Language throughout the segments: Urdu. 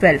12।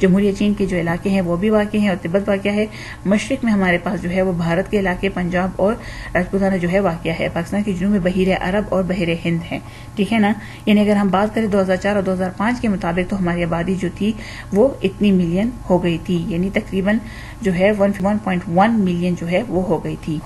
جمہوریہ چین کے جو علاقے ہیں وہ بھی واقع ہیں اور تبت واقع ہے. مشرق میں ہمارے پاس جو ہے وہ بھارت کے علاقے پنجاب اور راجپوتانہ جو ہے واقع ہے. پاکستان کے جنوب میں بحیر عرب اور بحیر ہند ہے. ٹھیک ہے نا. یعنی اگر ہم بات کریں 2004 اور 2005 کے مطابق تو ہماری آبادی جو تھی وہ اتنی ملین ہو گئی تھی, یعنی تقریباً جو ہے 1.1 ملین جو ہے وہ ہو گئی تھی.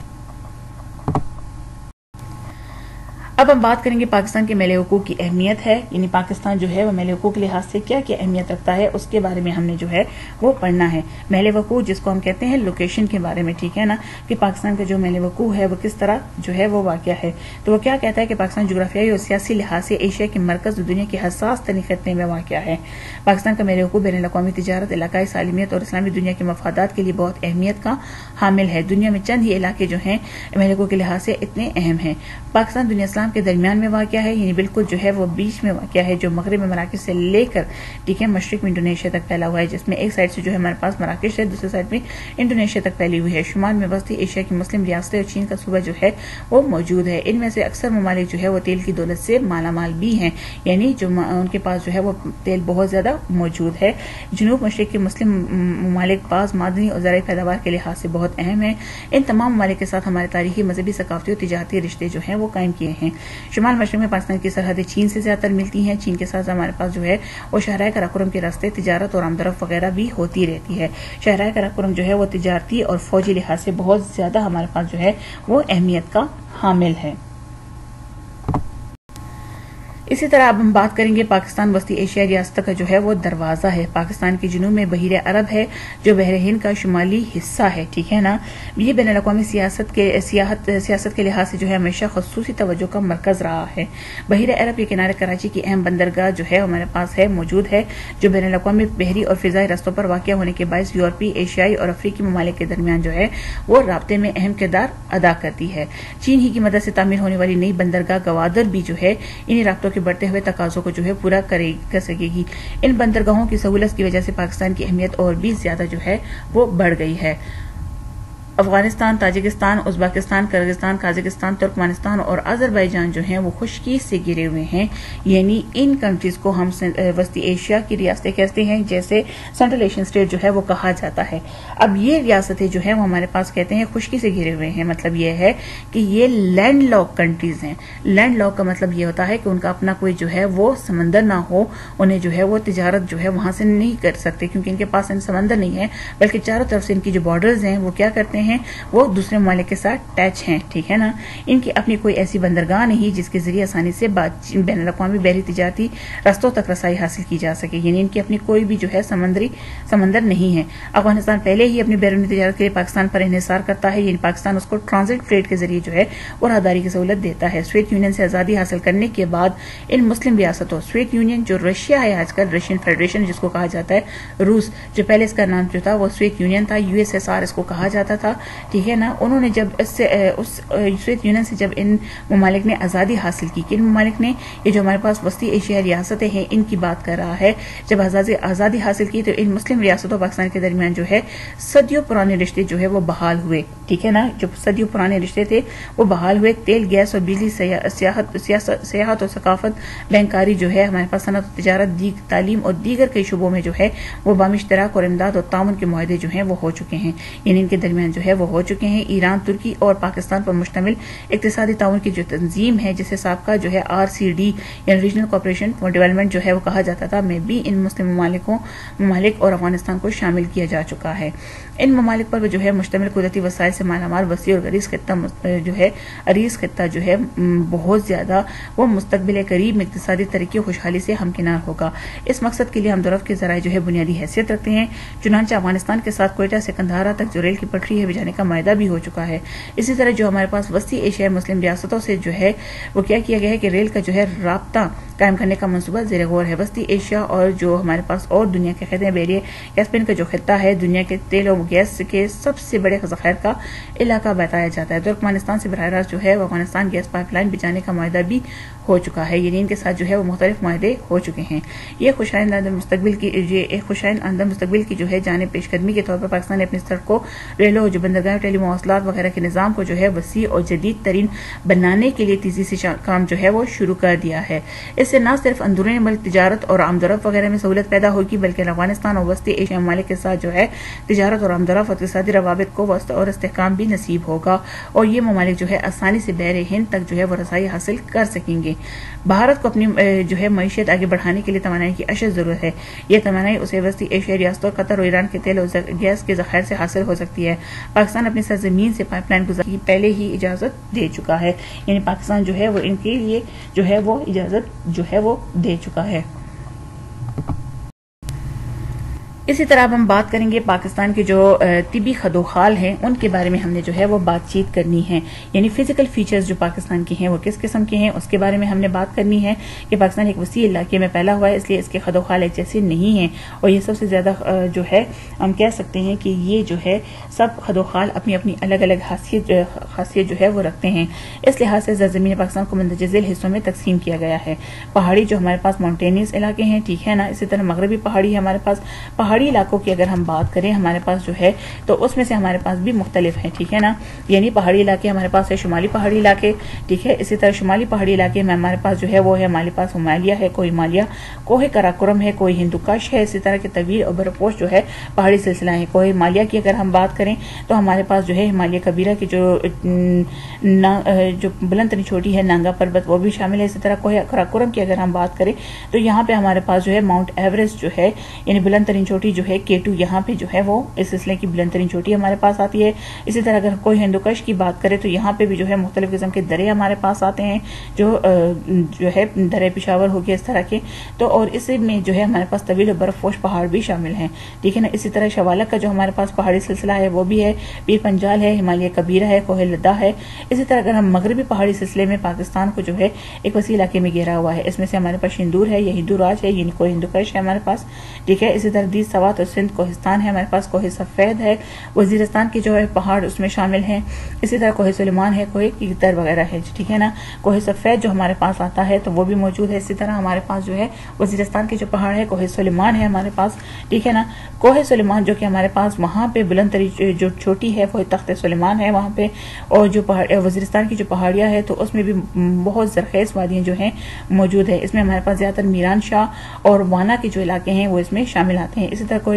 اب ہم بات کریں گے پاکستان کے میلے حقوق کی اہمیت ہے, یعنی پاکستان جو ہے وہ میلے حقوق کے لحاظ سے کیا کیا اہمیت رکھتا ہے اس کے بارے میں ہم نے جو ہے وہ پڑھنا ہے. میلے وقوع جس کو ہم کہتے ہیں لوکیشن کے بارے میں, ٹھیک ہے نا, کہ پاکستان کا جو میلے وقوع ہے وہ کس طرح جو ہے وہ واقع ہے. تو وہ کیا کہتا ہے کہ پاکستان جغرافیائی اور سیاسی لحاظ سے ایشیا کے مرکز اور دنیا کے حساس ترین خطے میں واقع ہے. پاکستان کا میلے وقوع بین الاقوامی تجارت, علاقائی سالمیت اور اسلامی دنیا کے مفادات کے لیے بہت اہمیت کا حامل ہے. دنیا میں چند ہی علاقے جو ہیں میلے وقوع کے لحاظ سے اتنے اہم ہیں. پاکستان دنیا اسلام کے درمیان میں واقع ہے, یعنی بالکل جو ہے وہ بیچ میں واقع ہے, جو مغرب میں مراکش سے لے کر ٹھیک ہے مشرق میں انڈونیشیا تک پھیلا ہوا ہے, جس میں ایک سائڈ سے جو ہے ہمارے پاس مراکش ہے, دوسری سائڈ میں انڈونیشیا تک پھیلی ہوئی ہے. شمال میں وسطی ایشیا کی مسلم ریاستیں اور چین کا صوبہ جو ہے وہ موجود ہے. ان میں سے اکثر ممالک جو ہے وہ تیل کی دولت سے مالا مال بھی ہیں, یعنی جو ان کے پاس جو ہے وہ تیل بہت زیادہ موجود ہے. جنوب مشرق کے مسلم ممالک بعض معدنی اور زرعی پیداوار کے لحاظ سے بہت اہم ہیں. ان تمام ممالک کے ساتھ ہمارے تاریخی, مذہبی, ثقافتی اور تجارتی رشتے جو ہیں وہ قائم کیے ہیں. شمال مشرق میں پاکستان کی سرحدیں چین سے زیادہ تر ملتی ہیں. چین کے ساتھ ہمارے پاس جو ہے وہ شاہراہ قراقرم کے راستے, تجارت اور آمد و رفت وغیرہ بھی ہوتی رہتی ہے. شاہراہ قراقرم جو ہے وہ تجارتی اور فوجی لحاظ سے بہت زیادہ ہمارے پاس جو ہے وہ اہمیت کا حامل ہے. اسی طرح اب ہم بات کریں گے پاکستان وسطی ایشیائی ریاست کا جو ہے وہ دروازہ ہے. پاکستان کے جنوب میں بحیر عرب ہے جو بحر ہند کا شمالی حصہ ہے, ٹھیک ہے نا. یہ بین الاقوامی سیاست کے لحاظ سے جو ہے ہمیشہ خصوصی توجہ کا مرکز رہا ہے. بحیر عرب کے کنارے کراچی کی اہم بندرگاہ جو ہے ہمارے پاس ہے موجود ہے, جو بین الاقوامی بحری اور فضائی راستوں پر واقع ہونے کے باعث یورپی, ایشیائی اور افریقی ممالک کے درمیان جو ہے وہ رابطے میں اہم کردار ادا کرتی ہے. چین ہی کی مدد سے تعمیر ہونے والی نئی بندرگاہ گوادر بھی جو ہے انہی رابطوں بڑھتے ہوئے تقاضوں کو جو ہے پورا کر سکے گی. ان بندرگاہوں کی سہولت کی وجہ سے پاکستان کی اہمیت اور بھی زیادہ جو ہے وہ بڑھ گئی ہے. Afghanistan, Tajikistan, Uzbekistan, Kyrgyzstan, Kazakhstan, Turkmenistan اور آذربائیجان جو ہیں وہ خشکی سے گھرے ہوئے ہیں, یعنی ان کنٹریز کو ہم وسطی ایشیا کی ریاستیں کہتے ہیں, جیسے سینٹرل ایشین اسٹیٹ جو ہے وہ کہا جاتا ہے. اب یہ ریاستیں جو ہیں وہ ہمارے پاس کہتے ہیں خشکی سے گھرے ہوئے ہیں, مطلب یہ ہے کہ یہ لینڈ لاک کنٹریز ہیں. لینڈ لاک کا مطلب یہ ہوتا ہے کہ ان کا اپنا کوئی جو ہے وہ سمندر نہ ہو, انہیں جو ہے وہ تجارت جو ہے وہاں سے نہیں کر سکتے, کیونکہ ان کے پاس سمندر نہیں ہے, بلکہ چاروں طرف سے ان کی جو بارڈرز ہیں وہ کیا کرتے ہیں, وہ دوسرے ممالک کے ساتھ ٹچ ہیں, ٹھیک ہے نا. ان کی اپنی کوئی ایسی بندرگاہ نہیں جس کے ذریعے آسانی سے بین الاقوامی بحری تجارتی راستوں تک رسائی حاصل کی جا سکے, یعنی ان کی اپنی کوئی بھی جو ہے سمندر نہیں ہے. افغانستان پہلے ہی اپنی بیرونی تجارت کے لیے پاکستان پر انحصار کرتا ہے, یعنی پاکستان اس کو ٹرانزٹ ٹریڈ کے ذریعے جو ہے وہ راہداری کی سہولت دیتا ہے. سوویت یونین سے آزادی حاصل کرنے کے بعد ان مسلم ریاستوں, سوویت یونین جو رشیا ہے آج کل, رشین فیڈریشن جس کو کہا جاتا ہے روس, جو پہلے اس کا نام جو تھا وہ سوویت یونین تھا, USSR اس کو کہا جاتا تھا, ٹھیک ہے نا. انہوں نے جب اس سوویت یونین سے جب ان ممالک نے آزادی حاصل کی, کن ممالک نے, یہ جو ہمارے پاس وسطی ایشیائی ریاستیں ہیں ان کی بات کر رہا ہے, جب آزادی حاصل کی تو ان مسلم ریاستوں پاکستان کے درمیان جو ہے صدیوں پرانے رشتے جو ہے وہ بحال ہوئے, ٹھیک ہے نا. جو صدیوں پرانے رشتے تھے وہ بحال ہوئے. تیل, گیس اور بجلی, سیاحت اور ثقافت, بینکاری جو ہے ہمارے پاس, صنعت و تجارت, تعلیم اور دیگر کئی شعبوں میں جو ہے وہ باہمی اشتراک اور امداد اور تعاون کے معاہدے جو ہیں وہ ہو چکے ہیں, یعنی ان کے درمیان جو ہے وہ ہو چکے ہیں. ایران, ترکی اور پاکستان پر مشتمل اقتصادی تعاون کی جو تنظیم ہے جسے سابقہ جو ہے RCD یعنی ریجنل کوآپریشن فار ڈیولپمنٹ جو ہے وہ کہا جاتا تھا, میں بھی ان مسلم ممالک اور افغانستان کو شامل کیا جا چکا ہے. ان ممالک پر جو ہے مشتمل قدرتی وسائل سے مالا مال, وسیع اور عریض خطہ جو ہے بہت زیادہ وہ مستقبل قریب میں اقتصادی ترقی و خوشحالی سے ہمکنار ہوگا. اس مقصد کے لیے ہم دورف کے ذرائع جو ہے بنیادی حیثیت رکھتے ہیں. چنانچہ افغانستان کے ساتھ کوئٹہ سے قندھارا تک جو ریل کی پٹری ہے بجانے کا معاہدہ بھی ہو چکا ہے. اسی طرح جو ہمارے پاس وسطی ایشیائی مسلم ریاستوں سے جو ہے وہ کیا کیا گیا ہے کہ ریل کا جو ہے رابطہ قائم کرنے کا منصوبہ زیر غور ہے. وسطی ایشیا اور جو ہمارے پاس اور دنیا کے خطے بحیرہ کیسپیئن کا جو خطہ ہے دنیا کے تیل اور گیس کے سب سے بڑے ذخائر کا علاقہ بتایا جاتا ہے۔ ترکمانستان سے براہ راست جو ہے وہ افغانستان گیس پائپ لائن بچانے کا معاہدہ بھی ہو چکا ہے، یعنی ان کے ساتھ جو ہے وہ مختلف معاہدے ہو چکے ہیں۔ یہ خوشائند مستقبل کی جو ہے جانب پیش قدمی کے طور پر پاکستان نے اپنی سڑکوں، ریلوں، جو بندرگاہوں، ٹیلی مواصلات وغیرہ کے نظام کو جو ہے وسیع اور جدید ترین بنانے کے لیے تیزی سے کام جو ہے وہ شروع کر دیا ہے۔ اس سے نہ صرف اندرون ملک تجارت اور آمد و رفت وغیرہ میں سہولت پیدا ہوگی، بلکہ افغانستان اور وسطی ایشیا ممالک کے ساتھ جو ہے تجارت اور آمد و رفت اقتصادی روابط کو وسط اور استحکام بھی نصیب ہوگا، اور یہ ممالک جو ہے آسانی سے بحر ہند تک جو ہے وہ رسائی حاصل کر سکیں گے۔ بھارت کو اپنی جو ہے معیشت آگے بڑھانے کے لیے توانائی کی اشد ضرورت ہے۔ یہ توانائی اسے وسطی ایشیائی ریاستوں قطر اور ایران کے تیل اور گیس کے ذخائر سے حاصل ہو سکتی ہے۔ پاکستان اپنی سرزمین سے پائپ لائن گزارنے کی پہلے ہی اجازت دے چکا ہے، یعنی پاکستان جو ہے وہ ان کے لیے جو ہے وہ اجازت جو ہے وہ دے چکا ہے۔ اسی طرح اب ہم بات کریں گے پاکستان کے جو طبی خدوخال ہیں ان کے بارے میں ہم نے جو ہے وہ بات چیت کرنی ہے، یعنی فزیکل فیچرز جو پاکستان کے ہیں وہ کس قسم کے ہیں اس کے بارے میں ہم نے بات کرنی ہے کہ پاکستان ایک وسیع علاقے میں پھیلا ہوا ہے، اس لیے اس کے خدوخال ایک جیسے نہیں ہیں، اور یہ سب سے زیادہ جو ہے ہم کہہ سکتے ہیں کہ یہ جو ہے سب خدوخال اپنی اپنی الگ الگ خاصیت جو ہے وہ رکھتے ہیں۔ اس لحاظ سے زرزمین پاکستان کو مندرجہ ذیل حصوں میں تقسیم کیا گیا ہے۔ پہاڑی جو ہمارے پاس ماؤنٹینیس علاقے ہیں، ٹھیک ہے نا، اسی طرح مغربی پہاڑی ہے ہمارے پاس۔ پہاڑی علاقوں کی اگر ہم بات کریں ہمارے پاس جو ہے تو اس میں سے ہمارے پاس بھی مختلف ہیں، ٹھیک ہے نا، یعنی پہاڑی علاقے ہمارے پاس ہے شمالی پہاڑی علاقے، ٹھیک ہے، اسی طرح شمالی پہاڑی علاقے میں ہمارے پاس جو ہے وہ ہے ہمارے پاس ہمالیہ ہے، کوئی ہمالیہ، کوہ کراکرم ہے، کوئی ہندوکش ہے، اسی طرح کے طویل اور برپوش جو ہے پہاڑی سلسلہ ہے۔ کوہ ہمالیہ کی اگر ہم بات کریں تو ہمارے پاس جو ہے ہمالیہ کبیرہ کی جو بلند ترین چوٹی ہے نانگا پربت وہ بھی شامل ہے۔ اسی طرح کوہ کراکرم کی اگر ہم بات کریں تو یہاں پہ ہمارے پاس جو ہے ماؤنٹ ایوریسٹ جو ہے یعنی بلند ترین چوٹی جو ہے K2 یہاں پہ جو ہے وہ اس سلسلے کی بلند ترین چوٹی ہمارے پاس آتی ہے۔ اسی طرح اگر کوئی ہندوکش کی بات کرے تو یہاں پہ بھی جو ہے مختلف قسم کے درے ہمارے پاس آتے ہیں، جو ہے درے پشاور ہو گیا اس طرح کے، تو اور اس میں جو ہے ہمارے پاس طویل و برف پوش پہاڑ بھی شامل ہیں، ٹھیک ہے نا۔ اسی طرح شوالک کا جو ہمارے پاس پہاڑی سلسلہ ہے وہ بھی ہے، پیر پنجال ہے، ہمالیہ کبیرہ ہے، کوہ لدہ ہے۔ اسی طرح اگر ہم مغربی پہاڑی سلسلے میں پاکستان کو جو ہے ایک وسیع علاقے میں گھیرا ہوا ہے، اس میں سے ہمارے پاس شندور ہے، یہ ہندو راج ہے، یعنی کوہ ہندوکش ہے ہمارے پاس، ٹھیک ہے۔ اسی طرح دیس سوات اور سندھ کوہستان ہے ہمارے پاس، کوہ سفید ہے، وزیرستان کے جو ہے پہاڑ اس میں شامل ہیں۔ اسی طرح کوہ سلیمان ہے، کوہ کیکتر وغیرہ ہے، ٹھیک ہے نا۔ کوہ سفید جو ہمارے پاس آتا ہے تو وہ بھی موجود ہے۔ اسی طرح ہمارے پاس جو ہے وزیرستان کے جو پہاڑ ہے کوہ سلیمان ہے ہمارے پاس، ٹھیک ہے نا۔ کوہ سلیمان جو کہ ہمارے پاس وہاں پہ بلند ترین جو چھوٹی ہے وہ تخت سلیمان ہے وہاں پہ، اور جو وزیرستان کی جو پہاڑیاں ہے تو اس میں بھی بہت زرخیز وادیاں جو ہیں موجود ہے۔ اس میں ہمارے پاس زیادہ تر میران شاہ اور وانا کے جو علاقے ہیں وہ اس میں شامل آتے ہیں۔ اسی طرح کوہ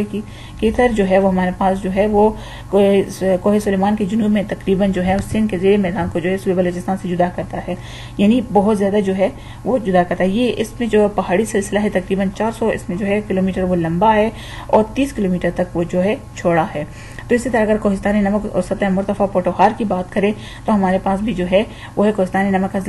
کیتر جو ہے وہ ہمارے پاس جو ہے وہ کوہ سلیمان کے جنوب میں تقریباً جو ہے سندھ کے زیر میدان کو جو ہے صوبہ بلوچستان سے جدا کرتا ہے، یعنی بہت زیادہ جو ہے وہ جدا کرتا ہے۔ یہ اس میں جو پہاڑی سلسلہ ہے تقریباً 400 اس میں جو ہے کلومیٹر وہ لمبا ہے اور 30 کلومیٹر تک وہ جو ہے چوڑا ہے۔ تو اسی طرح اگر کوہستانی نمک اور سطح مرتفع پوٹوہار کی بات کریں تو ہمارے پاس بھی جو ہے وہ ہے کوہستانی نمک کا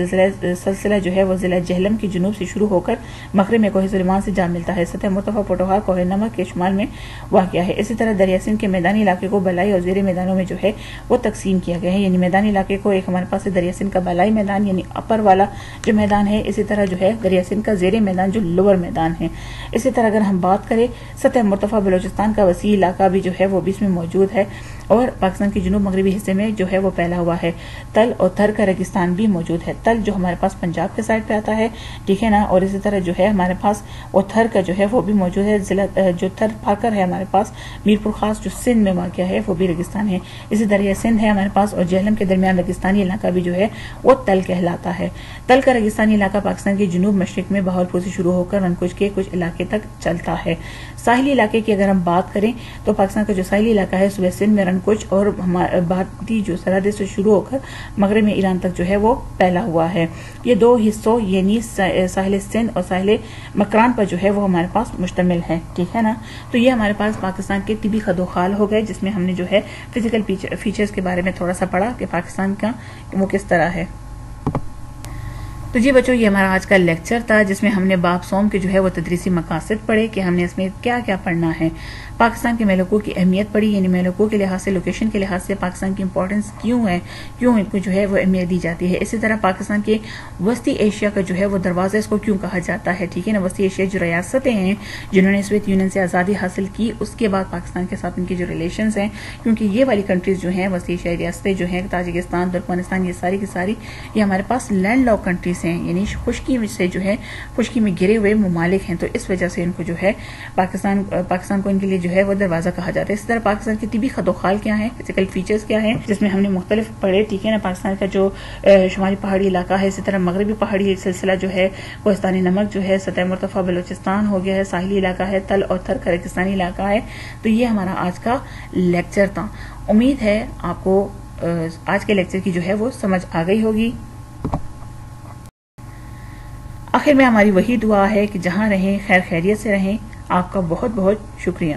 سلسلہ جو ہے وہ ضلع جہلم کے جنوب سے شروع ہو کر مغرب میں کوہ سلیمان سے جا ملتا ہے۔ سطح مرتفع پوٹوہار کوہ نمک کے شمال میں واقع ہے۔ اسی طرح دریا سندھ کے میدانی علاقے کو بلائی اور زیر میدانوں میں جو ہے وہ تقسیم کیا گیا ہے، یعنی میدانی علاقے کو ایک ہمارے پاس دریا سندھ کا بلائی میدان یعنی اپر والا جو میدان ہے، اسی طرح جو ہے دریا سندھ کا زیر میدان جو لوور میدان ہے۔ اسی طرح اگر ہم بات کریں سطح مرتفع بلوچستان کا وسیع علاقہ بھی جو ہے وہ بھی اس میں موجود ہے، اور پاکستان کے جنوب مغربی حصے میں جو ہے وہ پھیلا ہوا ہے۔ تل اور تھر کا ریگستان بھی موجود ہے۔ تل جو ہمارے پاس پنجاب کے سائڈ پہ آتا ہے، ٹھیک ہے نا، اور اسی طرح جو ہے ہمارے پاس وہ تھر کا جو ہے وہ بھی موجود ہے۔ ضلع جو تھر پھاکر ہے ہمارے پاس میرپور خاص جو سندھ میں واقع ہے وہ بھی ریگستان ہے۔ اسی دریا سندھ ہے ہمارے پاس اور جہلم کے درمیان ریگستانی علاقہ بھی جو ہے وہ تل کہلاتا ہے۔ تل کا ریگستانی علاقہ پاکستان کے جنوب مشرق میں بہاولپور سے شروع ہو کر رنکوج کے کچھ علاقے تک چلتا ہے۔ ساحلی علاقے کی اگر ہم بات کریں تو پاکستان کا جو ساحلی علاقہ ہے صوبہ سندھ میں رنکوج اور بھارتی جو سرحد سے شروع ہو کر مغرب میں ایران تک جو ہے وہ پھیلا ہوا ہے۔ یہ دو حصوں یعنی ساحل سندھ اور ساحل مکران پر جو ہے وہ ہمارے پاس مشتمل ہے، ٹھیک ہے نا۔ تو یہ ہمارے پاس پاکستان کے طبی خدوخال ہو گئے، جس میں ہم نے جو ہے فزیکل فیچرز کے بارے میں تھوڑا سا پڑھا کہ پاکستان کا وہ کس طرح ہے۔ تو جی بچوں، یہ ہمارا آج کا لیکچر تھا جس میں ہم نے باب سوم کے جو ہے وہ تدریسی مقاصد پڑھے کہ ہم نے اس میں کیا کیا پڑھنا ہے. پاکستان کے میلوں کی اہمیت پڑھی، یعنی میلوں کے لحاظ سے، لوکیشن کے لحاظ سے پاکستان کی امپورٹنس کیوں ہے، کیوں ان کو جو ہے وہ اہمیت دی جاتی ہے. اسی طرح پاکستان کے وسطی ایشیا کا جو ہے وہ دروازہ اس کو کیوں کہا جاتا ہے. ٹھیک ہے نا، وسطی ایشیا جو ریاستیں ہیں جنہوں نے سوویت یونین سے آزادی حاصل کی، اس کے بعد پاکستان کے ساتھ ان کی جو ریلیشنز ہیں، کیونکہ یہ والی کنٹریز جو ہیں، وسطی ایشیائی ریاستیں جو ہیں، تاجکستان، ترکمانستان، یہ ساری کی ساری یہ ہمارے پاس لینڈ لاک کنٹریز ہیں، یعنی خشکی سے جو ہے خشکی میں گرے ہوئے ممالک ہیں. تو اس وجہ سے ان کو جو ہے پاکستان کو ان کے لیے جو ہے وہ دروازہ کہا جاتا ہے. اسی طرح پاکستان کی طبی خد و خال کیا ہیں، فزیکل فیچرز کیا ہیں، جس میں ہم نے مختلف پڑھے. ٹھیک ہے نا، پاکستان کا جو شمالی پہاڑی علاقہ ہے، اسی طرح مغربی پہاڑی سلسلہ جو ہے، کوہستانی نمک جو ہے، سطح مرتفع بلوچستان ہو گیا ہے، ساحلی علاقہ ہے، تل اور تھر ریگستانی علاقہ ہے. تو یہ ہمارا آج کا لیکچر تھا. امید ہے آپ کو آج کے لیکچر کی جو ہے وہ سمجھ آ گئی ہوگی. آخر میں ہماری وہی دعا ہے کہ جہاں رہیں خیر خیریت سے رہیں. آپ کا بہت بہت شکریہ.